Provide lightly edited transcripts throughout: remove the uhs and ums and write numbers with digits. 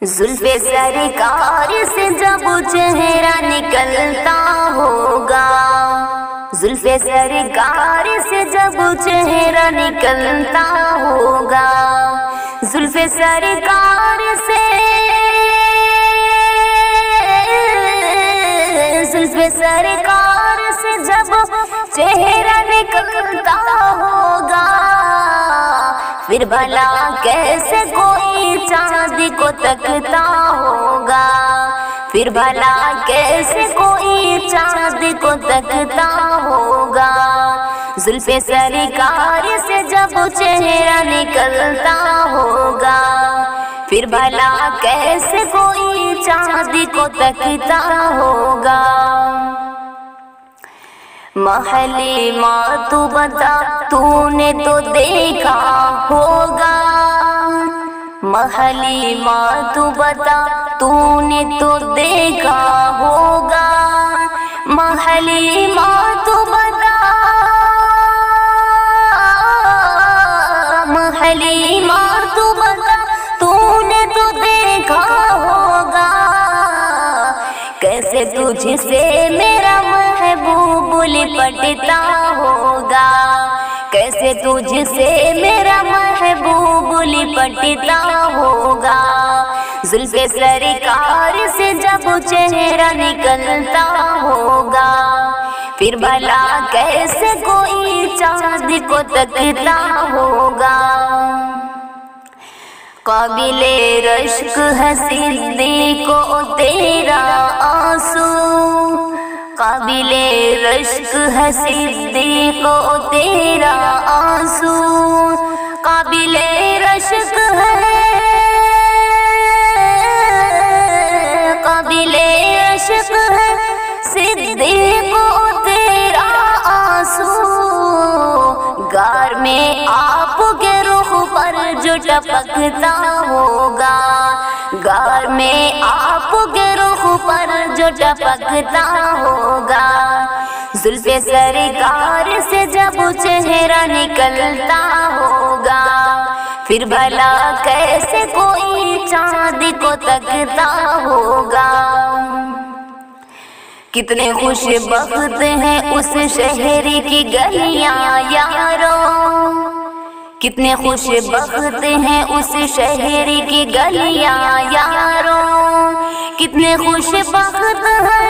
زلف سرکار سے جب چہرہ نکلتا ہوگا، زلف سرکار سے جب چہرہ نکلتا ہوگا، زلف سرکار سے، زلف سرکار سے جب چہرہ نکلتا ہوگا، پھر بھلا کیسے کوئی چاند کو تکتا ہوگا، پھر بھلا کیسے کوئی چاند کو تکتا ہوگا، زلف سرکار سے جب چہرہ نکلتا ہوگا، پھر بھلا کیسے کوئی چاند کو تکتا ہوگا۔ محلی ماں تو بتا تو نے تو دیکھا ہوگا، محلی ماں تو بتا تو نے تو دیکھا ہوگا، محلی ماں تو بتا، محلی ماں تو بتا تو نے تو دیکھا ہوگا، کیسے تجھ سے میرا محبوب لپٹتا ہوگا، کیسے تجھ سے میرا محبوب لپٹتا ہوگا، زلف سرکار سے جب چہرہ نکلتا ہوگا، پھر بھلا کیسے کوئی چاند کو تکتا ہوگا۔ قابل رشک ہے صدیق کو تیرا آنسو، قابل رشک ہے صدیق کو تیرا آنسو، قابل رشک ہے، قابل رشک ہے صدیق کو تیرا آنسو، غار میں آپ کے رخ پر جو ٹپکتا ہوگا، غار میں آپ کے رخ پر جو ٹپکتا ہوگا، زلف سرکار سے جب چہرہ نکلتا ہوگا، پھر بھلا کیسے کوئی چاند کو تکتا ہوگا۔ کتنے خوش بخت ہیں اس شہر کی گلیاں یارو، کتنے خوش بخت ہیں اس شہر کی گلیاں یارو، کتنے خوش بخت ہیں،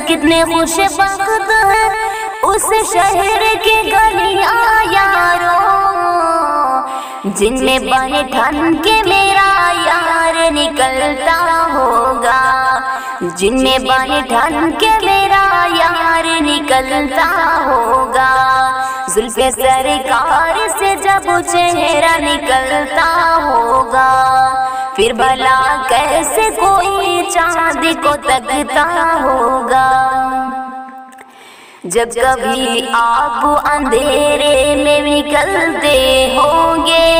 کتنے خوش بخت ہیں اس شہر کی گلیاں یارو، جن میں بن ٹھن کے میرا یار نکلتا ہوگا، جن میں بن ٹھن کے میرا یار نکلتا ہوگا، زلف سرکار سے جب چہرہ نکلتا ہوگا، پھر بھلا کیسے کوئی چاند کو تکتا ہوگا۔ جب کبھی آپ اندھیرے میں نکلتے ہوں گے،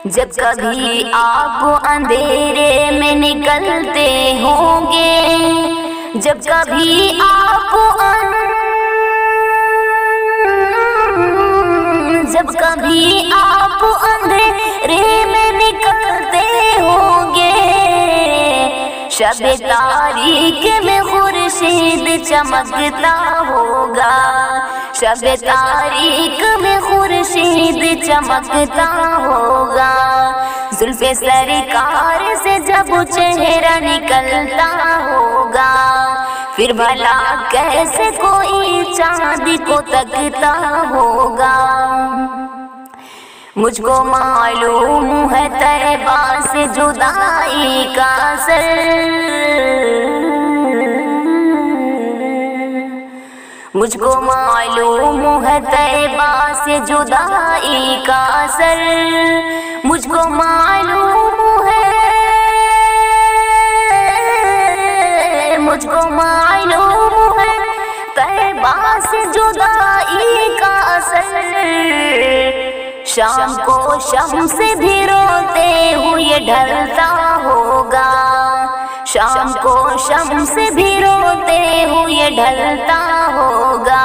جب کبھی آپ اندھیرے میں نکلتے ہوں گے، جب کبھی آپ جب کبھی آپ اندھیرے میں نکلتے ہوں گے، شب تاریک میں خورشید چمکتا ہوگا، شب تاریک میں خورشید چمکتا ہوگا، زلف سرکار سے جب چہرہ نکلتا ہوگا، پھر بھلا کیسے کوئی چاند کو تکتا ہوگا۔ مجھ کو معلوم ہے طیبہ سے جدائی کا اثر، مجھ کو معلوم ہے طیبہ سے جدائی کا اثر، مجھ کو معلوم ہے، مجھ کو معلوم ہے طیبہ سے جدائی کا اثر، شام کو شمس بھی روتے ہوئے ڈھلتا ہوگا، شام کو شمس بھی روتے ہوئے ڈھلتا ہوگا،